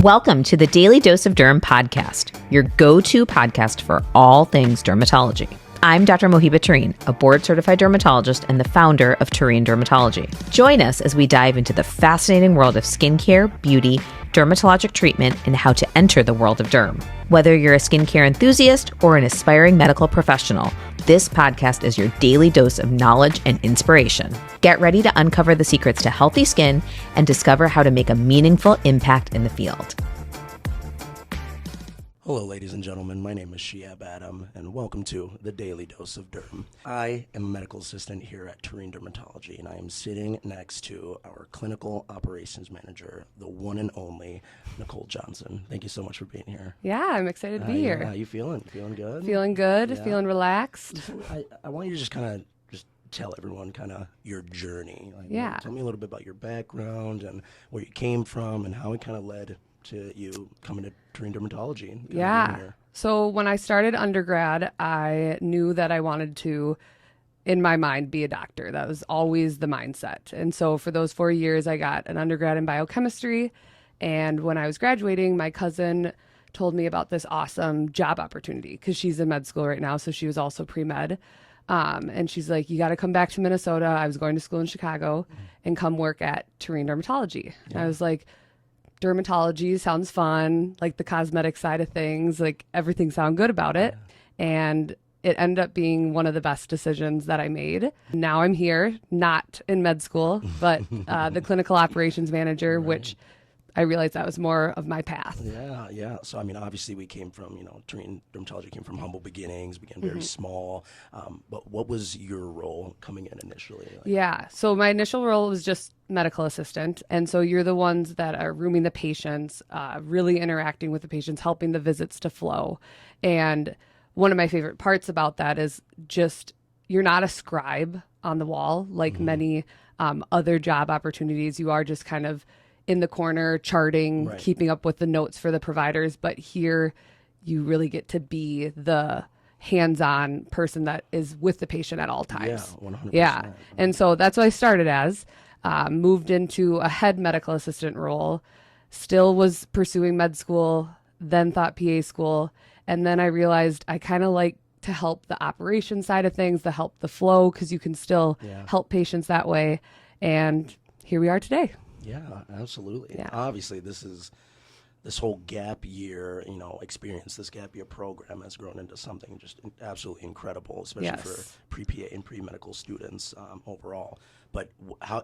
Welcome to the Daily Dose of Derm podcast, your go-to podcast for all things dermatology. I'm Dr. Mohiba Tareen, a board-certified dermatologist and the founder of Tareen Dermatology. Join us as we dive into the fascinating world of skincare, beauty, dermatologic treatment, and how to enter the world of derm. Whether you're a skincare enthusiast or an aspiring medical professional, this podcast is your daily dose of knowledge and inspiration. Get ready to uncover the secrets to healthy skin and discover how to make a meaningful impact in the field. Hello, ladies and gentlemen. My name is Shiab Adam, and welcome to the Daily Dose of Derm. I am a medical assistant here at Tareen Dermatology, and I am sitting next to our clinical operations manager, the one and only Nicole Johnson. Thank you so much for being here. Yeah, I'm excited to be here. How you feeling? Feeling good? Feeling good, Yeah. feeling relaxed. I want you to just tell everyone your journey. Yeah. Tell me a little bit about your background and where you came from and how it kind of led to you coming to Tareen Dermatology and being here. So when I started undergrad, I knew that I wanted to, in my mind, be a doctor. That was always the mindset. And so for those 4 years, I got an undergrad in biochemistry. And when I was graduating, my cousin told me about this awesome job opportunity because she's in med school right now. So she was also pre-med. And she's like, you got to come back to Minnesota. I was going to school in Chicago and come work at Tareen Dermatology. Yeah. And I was like, dermatology sounds fun, like the cosmetic side of things, like everything sounded good about it. And it ended up being one of the best decisions that I made. Now I'm here, not in med school, but the clinical operations manager, right. Which I realized that was more of my path. Yeah. So, I mean, obviously we came from, Tareen Dermatology came from humble beginnings, began very small. But what was your role coming in initially? So my initial role was just medical assistant. And so you're the ones that are rooming the patients, really interacting with the patients, helping the visits to flow. And one of my favorite parts about that is just you're not a scribe on the wall like many other job opportunities. You are just kind of in the corner charting, right, keeping up with the notes for the providers. But here you really get to be the hands-on person that is with the patient at all times. Yeah, 100%. Yeah. And so that's what I started as. Moved into a head medical assistant role, still was pursuing med school, then thought PA school. And then I realized I kind of like to help the operation side of things, to help the flow, because you can still help patients that way. And here we are today. Yeah, absolutely. Yeah. Obviously, this whole gap year, experience, this gap year program has grown into something just absolutely incredible, especially for pre-PA and pre-medical students overall. But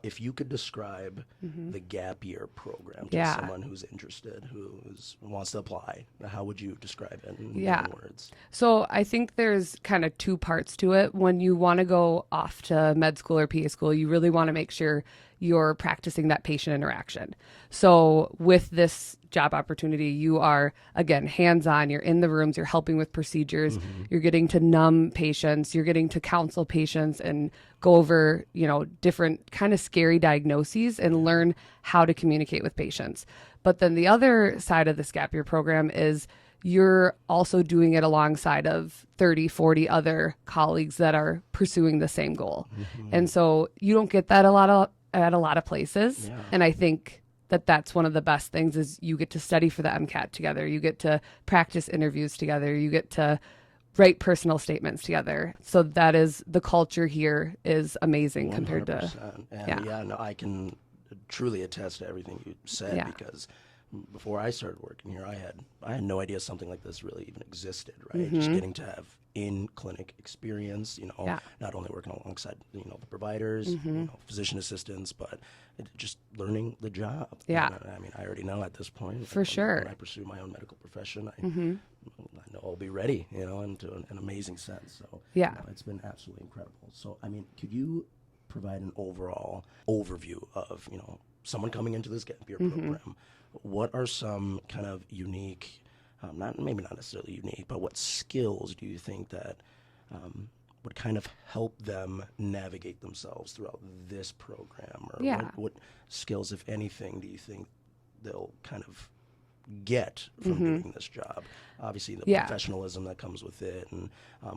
if you could describe the gap year program to someone who's interested, who wants to apply, how would you describe it in words? So I think there's kind of two parts to it. When you want to go off to med school or PA school, you really want to make sure you're practicing that patient interaction. So with this job opportunity, you are, again, hands-on. You're in the rooms, you're helping with procedures, you're getting to numb patients, you're getting to counsel patients and go over, different kind of scary diagnoses and learn how to communicate with patients. But then the other side of this gap year program is you're also doing it alongside of 30, 40 other colleagues that are pursuing the same goal. And so you don't get that at a lot of places. Yeah. And I think that that's one of the best things is you get to study for the MCAT together. You get to practice interviews together. You get to write personal statements together. So that is, the culture here is amazing 100%. Compared to. And I can truly attest to everything you said because before I started working here, I had no idea something like this really even existed, right? Just getting to have in-clinic experience, not only working alongside, the providers, physician assistants, but just learning the job. Yeah. I mean, I already know at this point. For sure. When I pursue my own medical profession, I know I'll be ready, into an amazing sense. So, it's been absolutely incredible. So, I mean, could you provide an overall overview of, someone coming into this gap year program? What are some kind of unique, maybe not necessarily unique, but what skills do you think that would kind of help them navigate themselves throughout this program? Or what skills, if anything, do you think they'll kind of get from doing this job? Obviously, the professionalism that comes with it and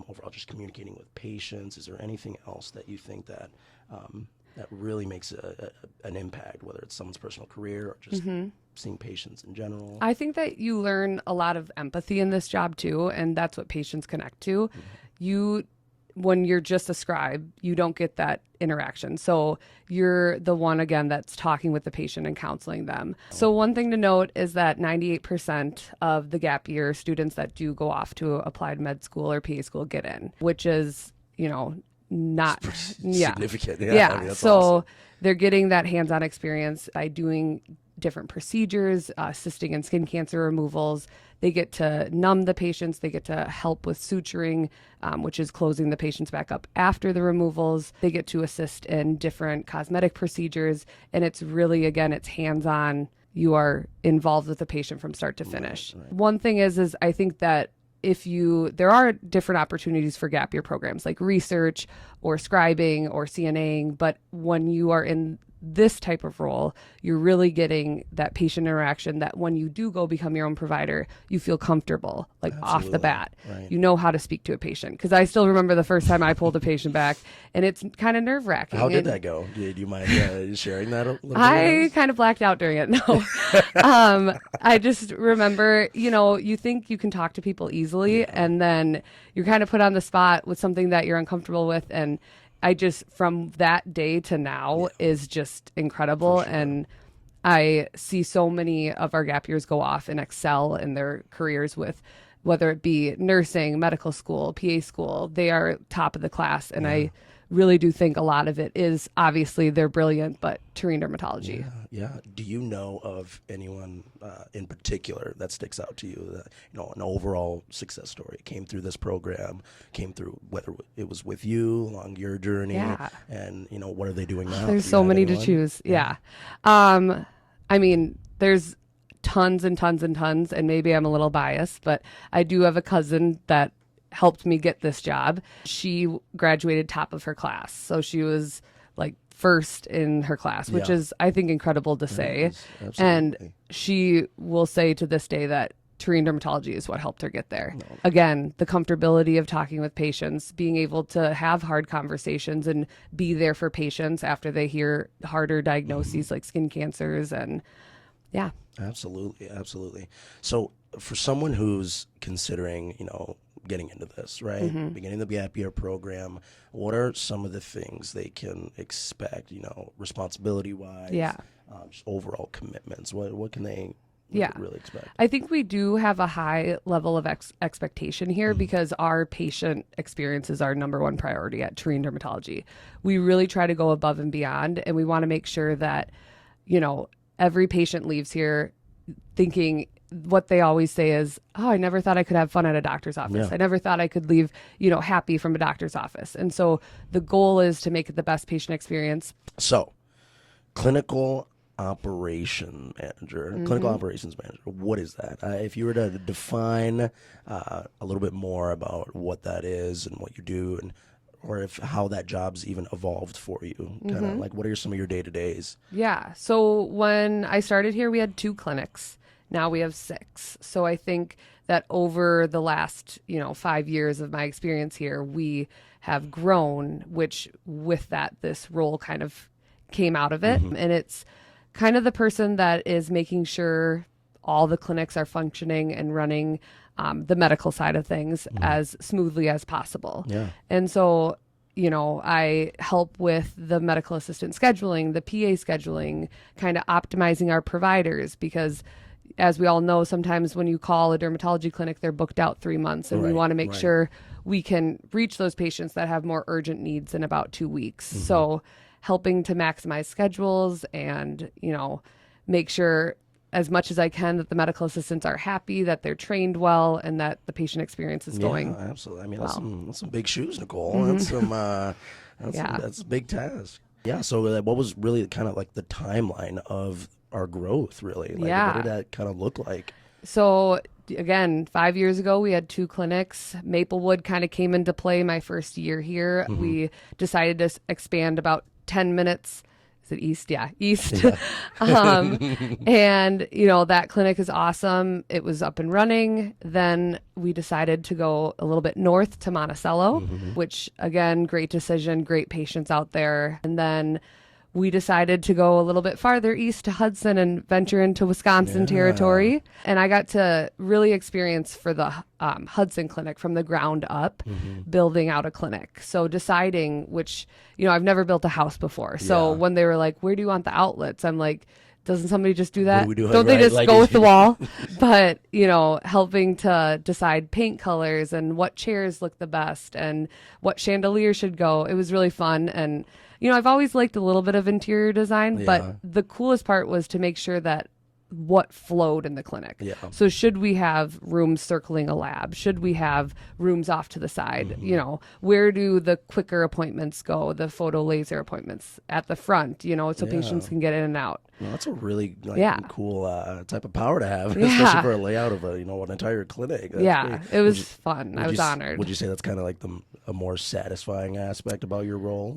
overall just communicating with patients. Is there anything else that you think that that really makes an impact, whether it's someone's personal career or just seeing patients in general? I think that you learn a lot of empathy in this job too, and that's what patients connect to. When you're just a scribe, you don't get that interaction. So you're the one, again, that's talking with the patient and counseling them. So one thing to note is that 98% of the gap year students that do go off to applied med school or PA school get in, which is, not significant. Yeah. I mean, that's so awesome. They're getting that hands-on experience by doing different procedures, assisting in skin cancer removals. They get to numb the patients. They get to help with suturing, which is closing the patients back up after the removals. They get to assist in different cosmetic procedures. And it's really, again, it's hands-on. You are involved with the patient from start to finish. Right. One thing is I think that there are different opportunities for gap year programs like research or scribing or CNAing, but when you are in this type of role, you're really getting that patient interaction that when you do go become your own provider, you feel comfortable, like off the bat. Right. You know how to speak to a patient. Because I still remember the first time I pulled a patient back, and it's kind of nerve-wracking. How did that go? Do you mind sharing that a little bit? I kind of blacked out during it. No. I just remember, you think you can talk to people easily, and then you're kind of put on the spot with something that you're uncomfortable with, and from that day to now is just incredible. Sure. And I see so many of our gap years go off and excel in their careers with, whether it be nursing, medical school, PA school, they are top of the class. And I really do think a lot of it is obviously they're brilliant, but Tareen Dermatology. Yeah. Do you know of anyone in particular that sticks out to you that, an overall success story came through this program, came through whether it was with you along your journey and, what are they doing now? There's so many to choose. Yeah. I mean, there's tons and tons and tons, and maybe I'm a little biased, but I do have a cousin that helped me get this job. She graduated top of her class. So she was like first in her class, which is, I think, incredible to say. And she will say to this day that Tareen Dermatology is what helped her get there. No. Again, the comfortability of talking with patients, being able to have hard conversations and be there for patients after they hear harder diagnoses like skin cancers and Absolutely. So for someone who's considering, getting into this, right? Beginning the gap year program, what are some of the things they can expect, responsibility wise, just overall commitments? What can they really expect? I think we do have a high level of expectation here because our patient experience is our number one priority at Tareen Dermatology. We really try to go above and beyond, and we want to make sure that, every patient leaves here thinking what they always say is, I never thought I could have fun at a doctor's office. I never thought I could leave, happy from a doctor's office. And so the goal is to make it the best patient experience. So clinical operations manager, what is that? If you were to define a little bit more about what that is and what you do, or how that job's even evolved for you, kind of like what are some of your day-to-days? Yeah. So when I started here, we had 2 clinics. Now we have 6. So I think that over the last, 5 years of my experience here, we have grown, which with that, this role kind of came out of it. And it's kind of the person that is making sure all the clinics are functioning and running the medical side of things as smoothly as possible. Yeah. And so, I help with the medical assistant scheduling, the PA scheduling, kind of optimizing our providers because as we all know, sometimes when you call a dermatology clinic, they're booked out 3 months and we want to make sure we can reach those patients that have more urgent needs in about 2 weeks. So helping to maximize schedules and, make sure as much as I can that the medical assistants are happy, that they're trained well, and that the patient experience is going. Yeah, absolutely. I mean, that's some big shoes, Nicole. That's that's a big task. Yeah. So what was really kind of like the timeline of our growth, really? What did that kind of look like? So again, 5 years ago, we had 2 clinics. Maplewood kind of came into play my first year here. We decided to expand about 10 minutes. Is it east? Yeah, east. Yeah. And, that clinic is awesome. It was up and running. Then we decided to go a little bit north to Monticello, which, again, great decision, great patients out there. And then we decided to go a little bit farther east to Hudson and venture into Wisconsin territory. And I got to really experience for the Hudson clinic from the ground up, building out a clinic. So deciding which, I've never built a house before. So when they were like, where do you want the outlets? I'm like, doesn't somebody just do that? Don't they just go with the wall? But, helping to decide paint colors and what chairs look the best and what chandelier should go. It was really fun. And, I've always liked a little bit of interior design, but the coolest part was to make sure that what flowed in the clinic. Yeah. So should we have rooms circling a lab? Should we have rooms off to the side? Where do the quicker appointments go? The photo laser appointments at the front, so patients can get in and out. Well, that's a really cool type of power to have, especially for a layout of an entire clinic. That's great. It was fun. I was honored. Would you say that's kind of like a more satisfying aspect about your role?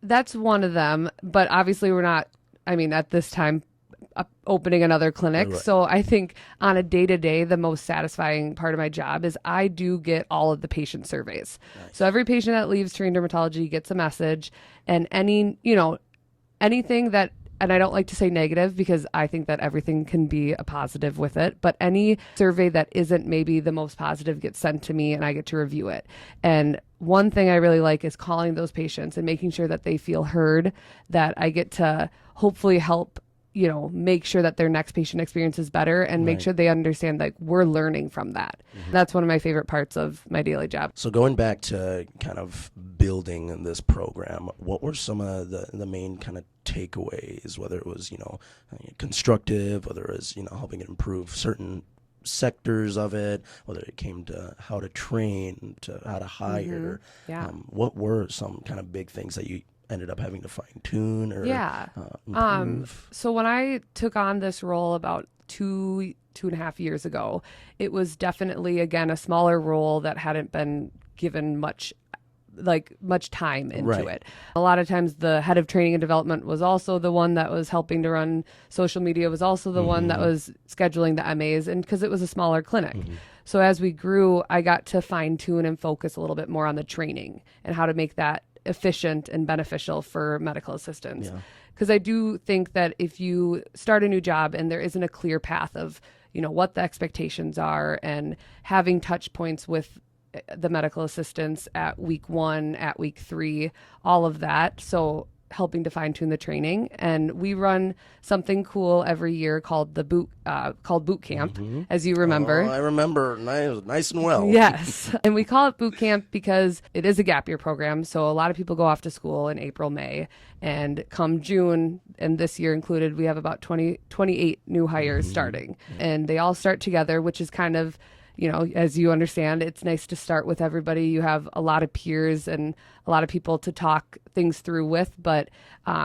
That's one of them. But obviously we're not, at this time, opening another clinic. Right. So I think on a day-to-day, the most satisfying part of my job is I do get all of the patient surveys. Nice. So every patient that leaves Tareen Dermatology gets a message, and anything that, and I don't like to say negative because I think that everything can be a positive with it, but any survey that isn't maybe the most positive gets sent to me and I get to review it. And one thing I really like is calling those patients and making sure that they feel heard, that I get to hopefully help make sure that their next patient experience is better and make sure they understand we're learning from that. That's one of my favorite parts of my daily job. So going back to kind of building this program, what were some of the main kind of takeaways, whether it was, constructive, whether it was, helping it improve certain sectors of it, whether it came to how to train, to how to hire? What were some kind of big things that you ended up having to fine tune or improve? So when I took on this role about two and a half years ago, it was definitely, again, a smaller role that hadn't been given much time into it. A lot of times the head of training and development was also the one that was helping to run social media, was also the one that was scheduling the MAs, and because it was a smaller clinic. So as we grew, I got to fine tune and focus a little bit more on the training and how to make that efficient and beneficial for medical assistants. Because I do think that if you start a new job and there isn't a clear path of, what the expectations are, and having touch points with the medical assistants at week 1, at week 3, all of that. So helping to fine tune the training. And we run something cool every year called boot camp, as you remember. Oh, I remember nice and well. Yes. And we call it boot camp because it is a gap year program. So a lot of people go off to school in April, May, and come June, and this year included, we have about 28 new hires starting, and they all start together, which is kind of, as you understand, it's nice to start with everybody. You have a lot of peers and a lot of people to talk things through with, but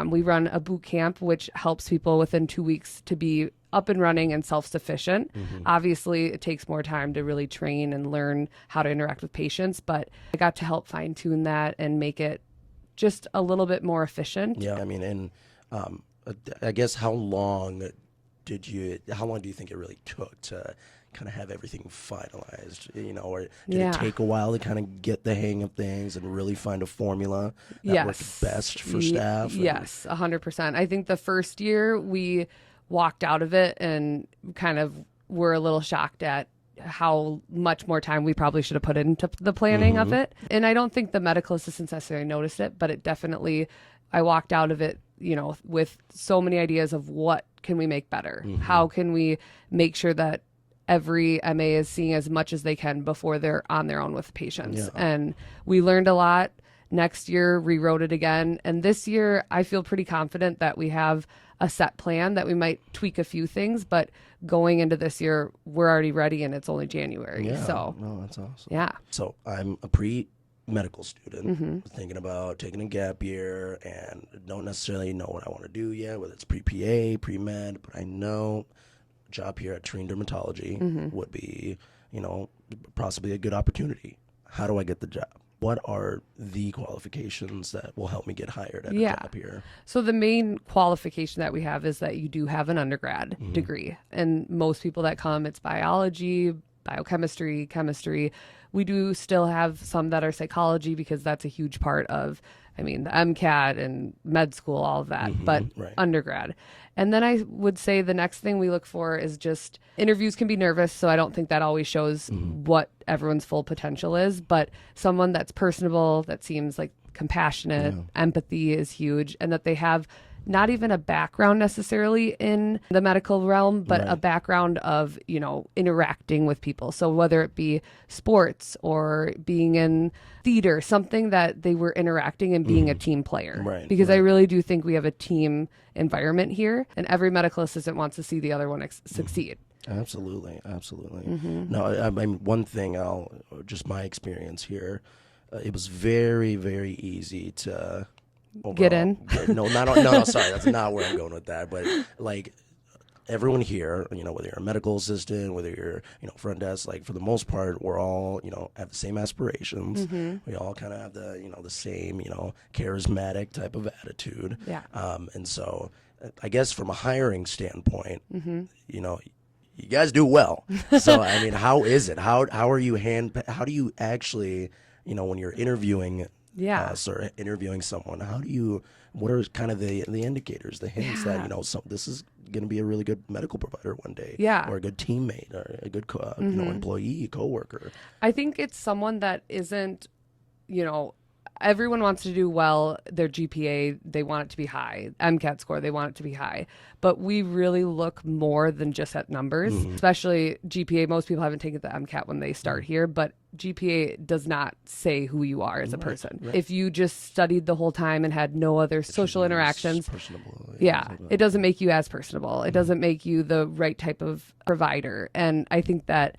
we run a boot camp, which helps people within 2 weeks to be up and running and self-sufficient. Obviously, it takes more time to really train and learn how to interact with patients, but I got to help fine-tune that and make it just a little bit more efficient. Yeah, and I guess how long do you think it really took to kind of have everything finalized, or did it take a while to kind of get the hang of things and really find a formula that worked best for staff? Yes, 100%. I think the first year we walked out of it and kind of were a little shocked at how much more time we probably should have put into the planning of it. And I don't think the medical assistants necessarily noticed it, but it definitely, I walked out of it, with so many ideas of what can we make better? How can we make sure that every MA is seeing as much as they can before they're on their own with patients? And we learned a lot. Next year, rewrote it again. And this year, I feel pretty confident that we have a set plan, that we might tweak a few things, but going into this year, we're already ready and it's only January. So, no, that's awesome. Yeah. So I'm a pre-medical student thinking about taking a gap year and don't necessarily know what I want to do yet, whether it's pre-PA, pre-med, but I know a job here at Tareen Dermatology would be, possibly a good opportunity. How do I get the job? What are the qualifications that will help me get hired at a job here? So the main qualification that we have is that you do have an undergrad degree. And most people that come, it's biology, biochemistry, chemistry. We do still have some that are psychology because that's a huge part of I mean, the MCAT and med school, all of that, but undergrad. And then I would say the next thing we look for is just interviews can be nervous. So I don't think that always shows what everyone's full potential is, but someone that's personable, that seems like compassionate, empathy is huge, and that they have not even a background necessarily in the medical realm, but a background of, you know, interacting with people. So whether it be sports or being in theater, something that they were interacting and being a team player. Because I really do think we have a team environment here, and every medical assistant wants to see the other one succeed. Absolutely. No, I mean, one thing, just my experience here, it was very, very easy to get in. No, sorry, that's not where I'm going with that. But like everyone here, you know, whether you're a medical assistant, whether you're, you know, front desk, like for the most part, we're all, you know, have the same aspirations. We all kind of have the, you know, the same, you know, charismatic type of attitude. And so I guess from a hiring standpoint, you know, you guys do well. So, I mean, how is it? How are you how do you actually, you know, when you're interviewing interviewing someone, what are kind of the indicators, the hints that, you know, this is going to be a really good medical provider one day, or a good teammate, or a good you know, employee, coworker? I think it's someone that isn't, you know, everyone wants to do well. Their GPA, they want it to be high. MCAT score, they want it to be high. But we really look more than just at numbers, especially GPA. Most people haven't taken the MCAT when they start here, but GPA does not say who you are as a person. If you just studied the whole time and had no other social interactions, it doesn't make you as personable. It doesn't make you the right type of provider. And I think that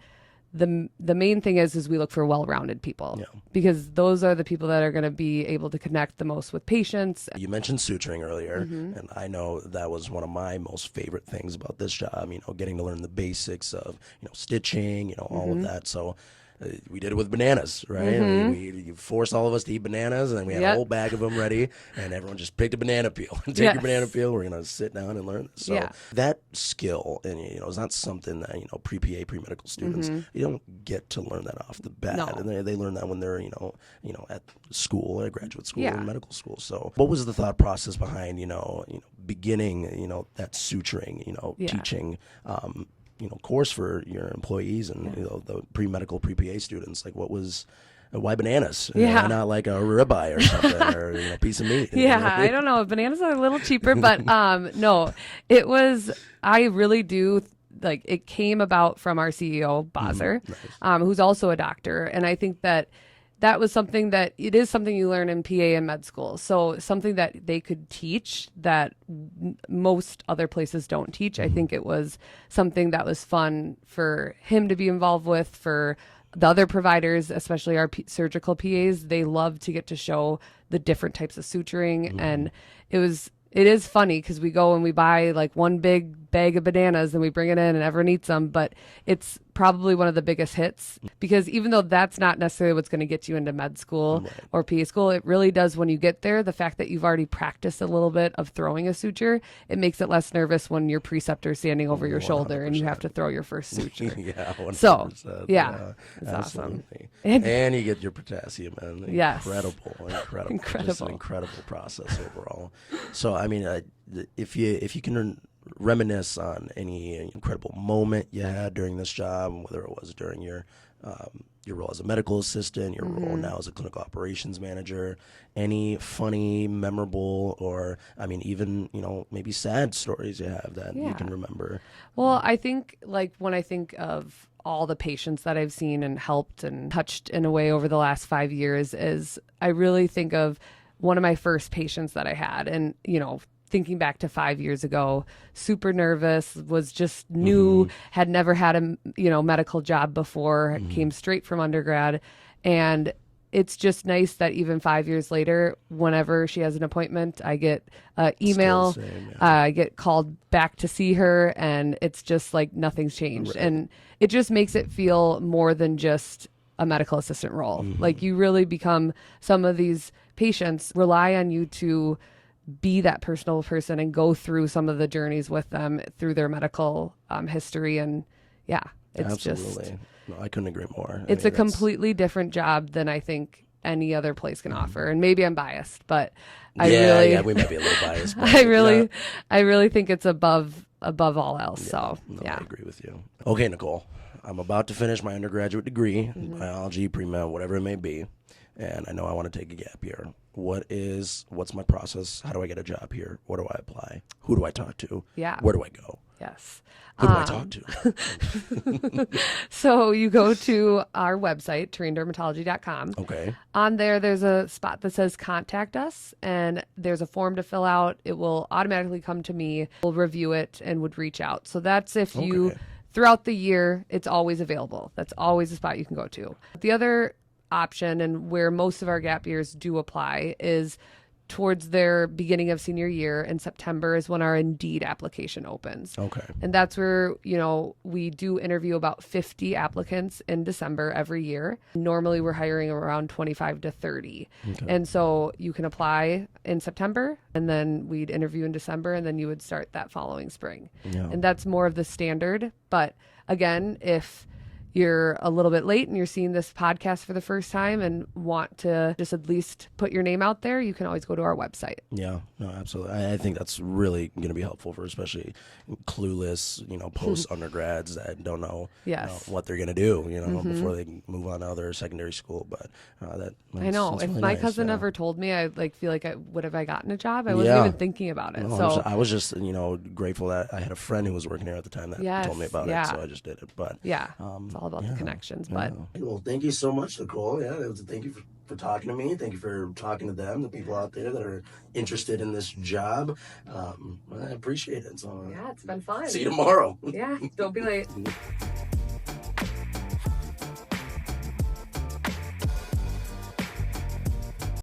the main thing is we look for well-rounded people, because those are the people that are going to be able to connect the most with patients. You mentioned suturing earlier, and I know that was one of my most favorite things about this job, you know, getting to learn the basics of, you know, stitching, you know, all of that. So we did it with bananas, right? You forced all of us to eat bananas, and then we had a whole bag of them ready, and everyone just picked a banana peel. Take your banana peel. We're going to sit down and learn this. So that skill, and you know, it's not something that, you know, pre-PA, pre-medical students, you don't get to learn that off the bat. And they learn that when they're, you know, at school, at graduate school, and medical school. So what was the thought process behind, you know, beginning, you know, that suturing, you know, teaching, you know, course for your employees and you know, the pre-medical, pre-PA students? Like, why bananas? Why not like a ribeye or something, or, you know, piece of meat? I don't know. Bananas are a little cheaper, but no, it was, I really do, like, it came about from our CEO, Bazer, who's also a doctor. And I think that was something that it is something you learn in PA and med school. So something that they could teach that most other places don't teach. I think it was something that was fun for him to be involved with, for the other providers, especially our surgical PAs. They love to get to show the different types of suturing. And it is funny because we go and we buy like one big bag of bananas and we bring it in and everyone eats them, but it's probably one of the biggest hits, because even though that's not necessarily what's going to get you into med school or PA school, it really does when you get there. The fact that you've already practiced a little bit of throwing a suture, it makes it less nervous when your preceptor is standing over your 100%. Shoulder and you have to throw your first suture. 100%. So, it's awesome. And you get your potassium, man. Incredible. Just an incredible process overall. So, I mean, if you can reminisce on any incredible moment you had during this job, whether it was during your role as a medical assistant, your role now as a clinical operations manager, any funny, memorable, or, I mean, even, you know, maybe sad stories you have that you can remember. Well, I think, like, when I think of all the patients that I've seen and helped and touched in a way over the last 5 years, is I really think of one of my first patients that I had, and, you know, thinking back to 5 years ago, super nervous, was just new, had never had a, you know, medical job before, came straight from undergrad. And it's just nice that even 5 years later, whenever she has an appointment, I get an email, I get called back to see her, and it's just like nothing's changed. And it just makes it feel more than just a medical assistant role. Like, you really become, some of these patients rely on you to be that personal person and go through some of the journeys with them through their medical history. And it's absolutely. No, I couldn't agree more. It's a completely different job than I think any other place can offer. And maybe I'm biased, but we might be a little biased. But I really think it's above all else. I agree with you. Okay, Nicole, I'm about to finish my undergraduate degree, biology, pre-med, whatever it may be, and I know I want to take a gap year. What's my process? How do I get a job here? Where do I apply? Who do I talk to? Yeah. Where do I go? Yes. Who do I talk to? So you go to our website, TareenDermatology.com. Okay. On there's a spot that says contact us, and there's a form to fill out. It will automatically come to me. We'll review it and would reach out. So that's if you, throughout the year, it's always available. That's always a spot you can go to. The other option, and where most of our gap years do apply, is towards their beginning of senior year in September is when our Indeed application opens. Okay. And that's where, we do interview about 50 applicants in December every year. Normally we're hiring around 25 to 30. Okay. And so you can apply in September, and then we'd interview in December, and then you would start that following spring. Yeah. And that's more of the standard. But again, if you're a little bit late and you're seeing this podcast for the first time and want to just at least put your name out there, you can always go to our website. Yeah, no, absolutely. I think that's really going to be helpful for especially clueless, post undergrads that don't know, what they're going to do, before they move on to other secondary school. But I know if really my cousin ever told me, I feel like would have I gotten a job? I wasn't even thinking about it. No, I was just grateful that I had a friend who was working here at the time that told me about it, so I just did it. But it's all about the connections. But well, thank you so much, Nicole. Thank you for talking to me. Thank you for talking to them, the people out there that are interested in this job. I appreciate it. So it's been fun. See you tomorrow. Yeah, don't be late.